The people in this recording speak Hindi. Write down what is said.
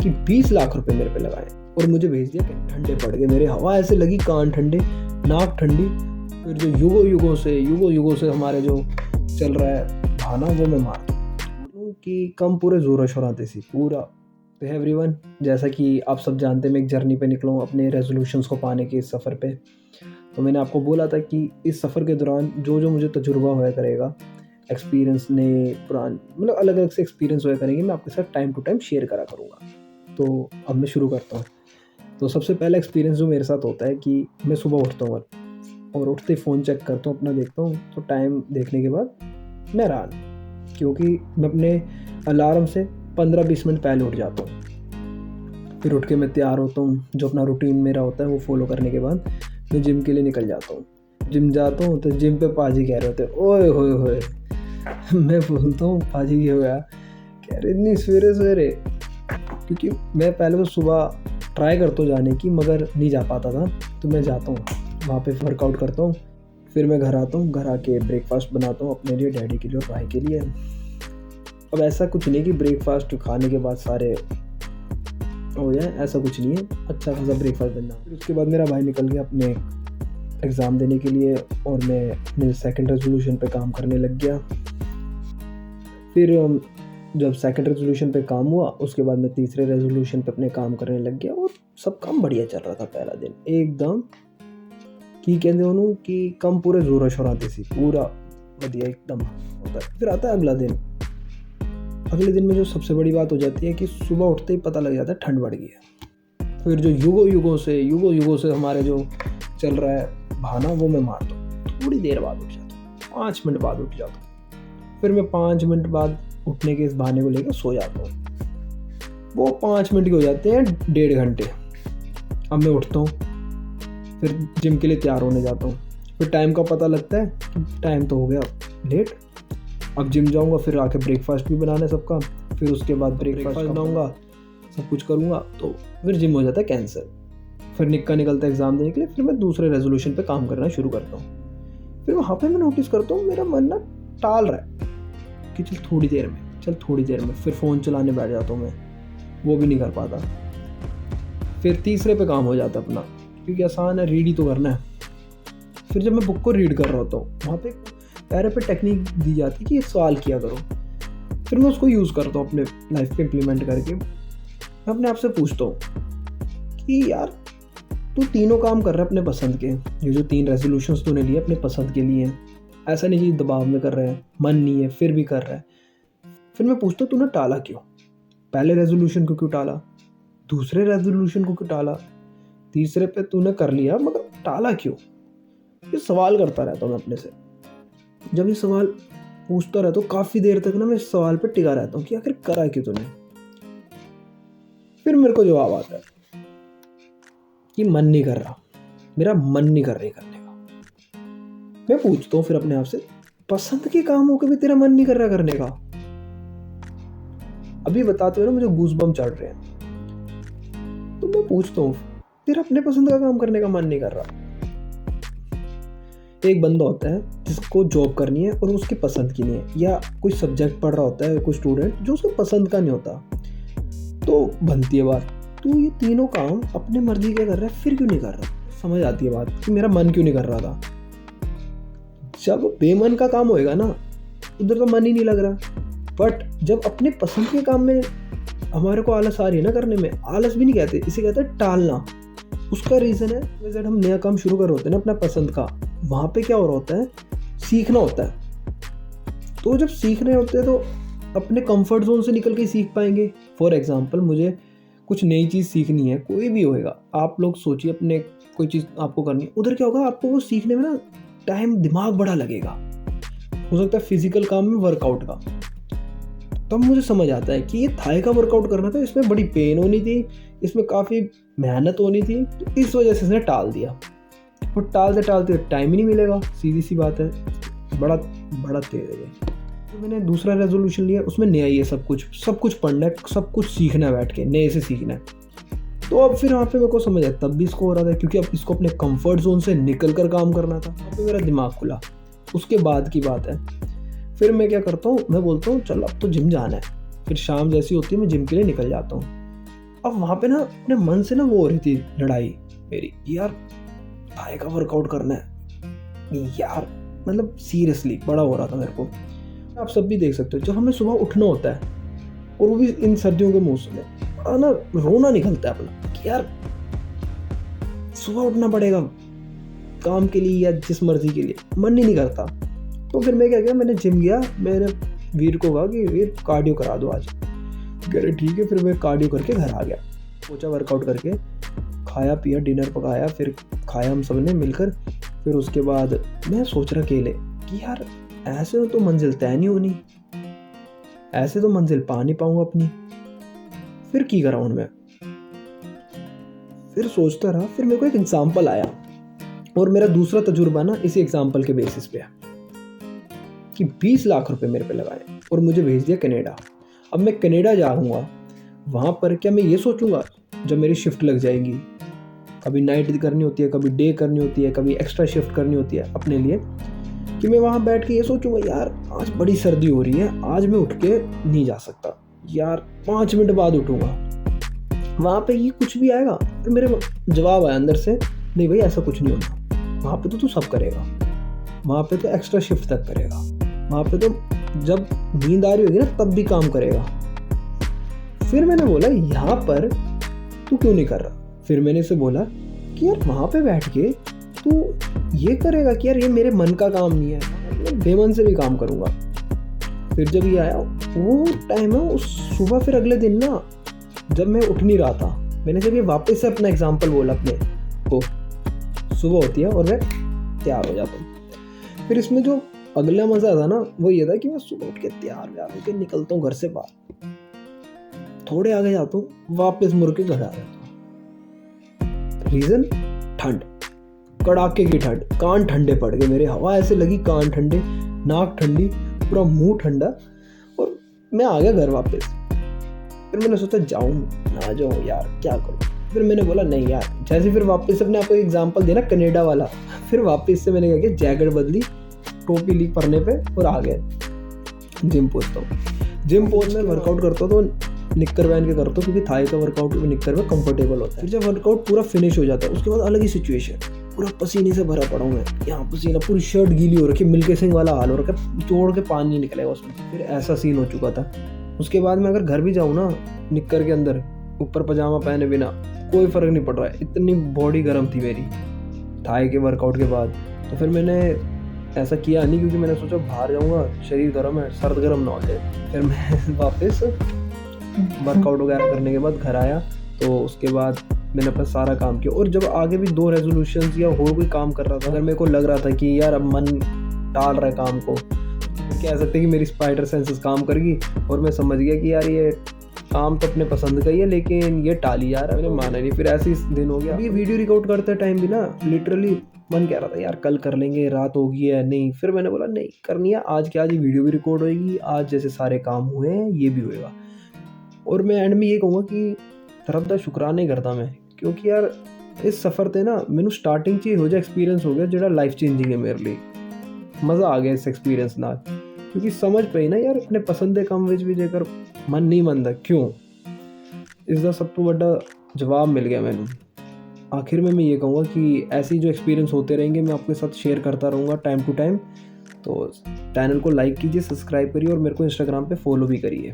कि 20 लाख रुपए मेरे पे लगाए और मुझे भेज दिया कि ठंडे पड़ गए मेरे, हवा ऐसे लगी, कान ठंडे, नाक ठंडी। फिर जो युगों युगों से हमारे जो चल रहा है बहाना, वो मैं मार दूँ कि कम पूरे ज़ोरों शोराते सी पूरा। तो एवरीवन, जैसा कि आप सब जानते हैं, मैं एक जर्नी पे निकला हूँ अपने रेजोल्यूशंस को पाने के इस सफ़र पे। तो मैंने आपको बोला था कि इस सफ़र के दौरान जो जो मुझे तजुर्बा होया करेगा, एक्सपीरियंस नए पुराने मतलब अलग अलग से एक्सपीरियंस होया करेंगे, मैं आपके साथ टाइम टू टाइम शेयर करा करूँगा। तो अब मैं शुरू करता हूँ। तो सबसे पहला एक्सपीरियंस जो मेरे साथ होता है कि मैं सुबह उठता हूँ और उठते ही फ़ोन चेक करता हूँ, अपना देखता हूँ, तो टाइम देखने के बाद मैं हैरान, क्योंकि मैं अपने अलार्म से 15-20 मिनट पहले उठ जाता हूँ। फिर उठ के मैं तैयार होता हूँ, जो अपना रूटीन मेरा होता है वो फॉलो करने के बाद मैं जिम के लिए निकल जाता हूँ। जिम जाता हूँ तो जिम पे पाजी कह रहे होते हैं, ओए होए होए। मैं बोलता हूँ, पाजी क्या हुआ? कह रहे इतनी सवेरे सवेरे, क्योंकि मैं पहले तो सुबह ट्राई करता हूँ जाने की, मगर नहीं जा पाता था। तो मैं जाता हूँ वहाँ पे, वर्कआउट करता हूँ, फिर मैं घर आता हूँ, घर आके ब्रेकफास्ट बनाता हूँ अपने लिए, डैडी के लिए और भाई के लिए। अब ऐसा कुछ नहीं कि ब्रेकफास्ट खाने के बाद सारे हो जाए, ऐसा कुछ नहीं है, अच्छा खासा ब्रेकफास्ट बनना। फिर उसके बाद मेरा भाई निकल गया अपने एग्ज़ाम देने के लिए और मैं अपने सेकंड रेजोल्यूशन पे काम करने लग गया। फिर जब सेकंड रेजोल्यूशन पे काम हुआ, उसके बाद मैं तीसरे रेजोल्यूशन पे अपने काम करने लग गया और सब काम बढ़िया चल रहा था। पहला दिन एकदम की कहते हो कि कम पूरे ज़ोरों शोराते सी पूरा बढ़िया एकदम होता है। फिर आता है अगला दिन। अगले दिन में जो सबसे बड़ी बात हो जाती है कि सुबह उठते ही पता लग जाता है ठंड बढ़ गई है। फिर जो युगों युगों से हमारे जो चल रहा है बहाना, वो मैं मारता हूँ। थोड़ी देर बाद उठ जाता हूँ, 5 मिनट बाद उठ जाता हूँ। फिर मैं 5 मिनट बाद उठने के इस बहाने को लेकर सो जाता हूँ। वो 5 मिनट के हो जाते हैं 1.5 घंटे। अब मैं उठता हूँ, फिर जिम के लिए तैयार होने जाता हूँ। फिर टाइम का पता लगता है कि टाइम तो हो गया लेट, अब जिम जाऊँगा, फिर आके ब्रेकफास्ट भी बनाना है सबका। फिर उसके बाद ब्रेकफास्ट बनाऊँगा, सब कुछ करूँगा, तो फिर जिम हो जाता है कैंसिल। फिर निक्का निकलता है एग्ज़ाम देने के लिए। फिर मैं दूसरे रेजोल्यूशन पे काम करना शुरू करता हूँ। फिर वहाँ पे मैं नोटिस करता हूँ मेरा मन ना टाल रहा है कि चल थोड़ी देर में फिर फ़ोन चलाने बैठ जाता हूँ मैं, वो भी नहीं कर पाता। फिर तीसरे पे काम हो जाता है अपना, क्योंकि आसान है, रीड ही तो करना है। फिर जब मैं बुक को रीड कर रहा होता हूँ, वहाँ पे पैरे पे टेक्निक दी जाती है कि ये सवाल किया करो। फिर मैं उसको यूज़ करता हूँ अपने लाइफ पे इम्प्लीमेंट करके। मैं अपने आप से पूछता हूँ कि यार तू तीनों काम कर रहा है अपने पसंद के, ये जो 3 रेजोल्यूशंस तूने लिए अपने पसंद के लिए हैं, ऐसा नहीं कि दबाव में कर रहे हैं, मन नहीं है फिर भी कर रहा है। फिर मैं पूछता हूँ तूने टाला क्यों? पहले रेजोल्यूशन को क्यों टाला? दूसरे रेजोल्यूशन को क्यों टाला? तीसरे पे तूने कर लिया, मगर टाला क्यों? ये सवाल करता रहता हूँ मैं अपने से। जब ये सवाल पूछता रहता हूँ काफ़ी देर तक ना, मैं इस सवाल पे टिका रहता हूँ कि आखिर करा क्यों तूने। फिर मेरे को जवाब आता है कि मन नहीं कर रहा, मेरा मन नहीं कर रहा करने का। मैं पूछता हूँ फिर अपने आप से, पसंद के काम हो के भी तेरा मन नहीं कर रहा करने का? अभी बताते हुए ना मुझे गूज़बम्प चढ़ रहे हैं। तो मैं पूछता हूँ, तेरा अपने पसंद का काम करने का मन नहीं कर रहा? एक बंदा होता है जिसको जॉब करनी है और उसकी पसंद की नहीं है, या कोई सब्जेक्ट पढ़ रहा होता है कोई स्टूडेंट जो उसको पसंद का नहीं होता, तो बनती है बात, तू ये तीनों काम अपने मर्जी के कर रहा है, फिर क्यों नहीं कर रहा? समझ आती है बात कि मेरा मन क्यों नहीं कर रहा था। जब बेमन का काम होएगा ना, उधर तो मन ही नहीं लग रहा। बट जब अपने पसंद के काम में हमारे को आलस आ रही है ना करने में, आलस भी नहीं कहते, इसे कहते हैं टालना। उसका रीज़न है जब हम नया काम शुरू कर रहे होते हैं ना अपना पसंद का, वहाँ पे क्या हो रहा होता है, सीखना होता है। तो जब सीख रहे होते हैं तो अपने कंफर्ट जोन से निकल के सीख पाएंगे। फॉर एग्जांपल, मुझे कुछ नई चीज़ सीखनी है, कोई भी होएगा, आप लोग सोचिए अपने कोई चीज़ आपको करनी है, उधर क्या होगा, आपको वो सीखने में ना टाइम दिमाग बड़ा लगेगा। हो सकता है फिजिकल काम में वर्कआउट का। तब मुझे समझ आता है कि ये थाई का वर्कआउट करना था, इसमें बड़ी पेन होनी थी, इसमें काफ़ी मेहनत होनी थी, तो इस वजह से इसने टाल दिया। और टालते टालते टाइम ही नहीं मिलेगा, सीधी सी बात है, बड़ा तेज है। तो मैंने दूसरा रेजोल्यूशन लिया, उसमें नया ही है, सब कुछ पढ़ना है, सब कुछ सीखना है, बैठ के नए से सीखना है। तो अब फिर वहाँ पे मेरे को समझ आया, तब भी इसको हो रहा था क्योंकि अब इसको अपने कंफर्ट जोन से निकल कर काम करना था। अब मेरा दिमाग खुला। उसके बाद की बात है, फिर मैं क्या करता हूँ, मैं बोलता हूँ चल अब तो जिम जाना है। फिर शाम जैसी होती है मैं जिम के लिए निकल जाता हूँ। अब वहाँ पे ना अपने मन से ना वो हो रही थी लड़ाई मेरी, यार थाई का वर्कआउट करना है यार, मतलब सीरियसली बड़ा हो रहा था मेरे को। आप सब भी देख सकते हो, जब हमें सुबह उठना होता है और वो भी इन सर्दियों के मौसम में, बड़ा ना रोना निकलता है अपना कि यार सुबह उठना पड़ेगा काम के लिए या जिस मर्जी के लिए, मन ही नहीं करता। तो फिर मैं क्या किया, मैंने जिम गया, मैंने वीर को कहा कि वीर कार्डियो करा दो आज। कह रहे ठीक है। फिर मैं कार्डियो करके घर आ गया, सोचा वर्कआउट करके, खाया पिया, डिनर पकाया, फिर खाया हम सब ने मिलकर। फिर उसके बाद मैं सोच रहा अकेले कि यार ऐसे तो मंजिल तय नहीं होनी, ऐसे तो मंजिल पा नहीं पाऊंगा अपनी, फिर की करा हूं मैं। फिर सोचता रहा, फिर मेरे को एक एग्जाम्पल आया और मेरा दूसरा तजुर्बा ना इसी एग्जाम्पल के बेसिस पे है कि 20 लाख रुपए मेरे पे लगाए और मुझे भेज दिया कनाडा। अब मैं कनाडा जाऊंगा, वहां पर क्या मैं ये सोचूंगा जब मेरी शिफ्ट लग जाएगी, कभी नाइट करनी होती है, कभी डे करनी होती है, कभी एक्स्ट्रा शिफ्ट करनी होती है अपने लिए, कि मैं वहां बैठ के ये सोचूंगा यार आज बड़ी सर्दी हो रही है, आज मैं उठ के नहीं जा सकता, यार 5 मिनट बाद उठूंगा। वहां पे ये कुछ भी आएगा, फिर मेरे जवाब आया अंदर से, नहीं भाई ऐसा कुछ नहीं होना, वहां पे तो तू सब करेगा, वहां पे तो एक्स्ट्रा शिफ्ट तक करेगा, वहां पे तो जब नींद आ रही होगी ना तब भी काम करेगा। फिर मैंने बोला यहाँ पर तू क्यों नहीं कर रहा? फिर मैंने इसे बोला कि यार वहां पे बैठ के तू ये करेगा कि यार ये मेरे मन का काम नहीं है, मैं बेमन से भी काम करूंगा। फिर जब ये आया वो टाइम है, उस सुबह फिर अगले दिन ना जब मैं उठ नहीं रहा था, मैंने जब ये वापस से अपना एग्जाम्पल बोला अपने को, सुबह होती है और मैं तैयार हो जाता हूँ। फिर इसमें जो अगला मजा था ना वो ये था कि मैं सुबह उठ के तैयार होकर निकलता हूँ घर से बाहर, थोड़े आगे जाता हूँ, वापस मुड़ के घर आ जाता हूँ। रीजन ठंड, कड़ाके की ठंड, कान ठंडे पड़ गए मेरे, हवा ऐसे लगी, कान ठंडे, नाक ठंडी, पूरा मुंह ठंडा, और मैं आ गया घर वापस। फिर मैंने सोचा जाऊँ ना जाऊँ यार क्या करूँ। फिर मैंने बोला नहीं यार, जैसे फिर वापस अपने आपको एग्जाम्पल देना कनाडा वाला, फिर वापस से मैंने क्या किया, जैकेट बदली, टोपी ली परने पे और आ गए जिम पहुंचता हूँ। जिम पहुंच में वर्कआउट करता हूँ तो निक्कर पहन के करता हूँ, क्योंकि थाई का वर्कआउट निक्कर में कंफर्टेबल होता है। फिर जब वर्कआउट पूरा फिनिश हो जाता है उसके बाद अलग ही सिचुएशन, पूरा पसीने से भरा पड़ा हूँ मैं, यहाँ पसीना, पूरी शर्ट गीली हो रखी, मिल्के सिंह वाला हाल हो रखा, तोड़ के पानी निकलेगा उसमें। फिर ऐसा सीन हो चुका था। उसके बाद मैं अगर घर भी जाऊँ ना निक्कर के अंदर, ऊपर पजामा पहने बिना, कोई फ़र्क नहीं पड़ रहा है, इतनी बॉडी गर्म थी मेरी थाई के वर्कआउट के बाद। तो फिर मैंने ऐसा किया नहीं, क्योंकि मैंने सोचा बाहर जाऊँगा शरीर गर्म है, सर्द गर्म ना हो जाए। फिर मैं वापस वर्कआउट वगैरह करने के बाद घर आया, तो उसके बाद मैंने अपना सारा काम किया। और जब आगे भी 2 रेजोल्यूशंस या और कोई काम कर रहा था, अगर मेरे को लग रहा था कि यार अब मन टाल रहा है काम को, तो कह सकते कि मेरी स्पाइडर सेंसेस काम करेगी और मैं समझ गया कि यार ये काम तो अपने पसंद का ही है, लेकिन ये टाली यार, मैंने माना नहीं। फिर ऐसे ही दिन हो गया। अभी वीडियो रिकॉर्ड करते टाइम भी ना लिटरली मन कह रहा था यार कल कर लेंगे, रात होगी है नहीं। फिर मैंने बोला नहीं करनी है आज, क्या आज वीडियो भी रिकॉर्ड होएगी, आज जैसे सारे काम हुए हैं ये भी होएगा। और मैं एंड में ये कहूँगा कि तरफ दा शुक्राना करता मैं, क्योंकि यार इस सफ़र ते ना मैनू स्टार्टिंग च हो जा एक्सपीरियंस हो गया जो लाइफ चेंजिंग है मेरे लिए। मज़ा आ गया इस एक्सपीरियंस नाल, क्योंकि समझ पई ना यार अपने पसंद के काम विच भी जेकर मन नहीं मनदा क्यों, इसका सब तो बड़ा जवाब मिल गया मैनू। आखिर में मैं ये कहूँगा कि ऐसी जो एक्सपीरियंस होते रहेंगे मैं आपके साथ शेयर करता रहूँगा टाइम टू टाइम। तो चैनल को लाइक कीजिए, सब्सक्राइब करिए और मेरे को इंस्टाग्राम पे फॉलो भी करिए।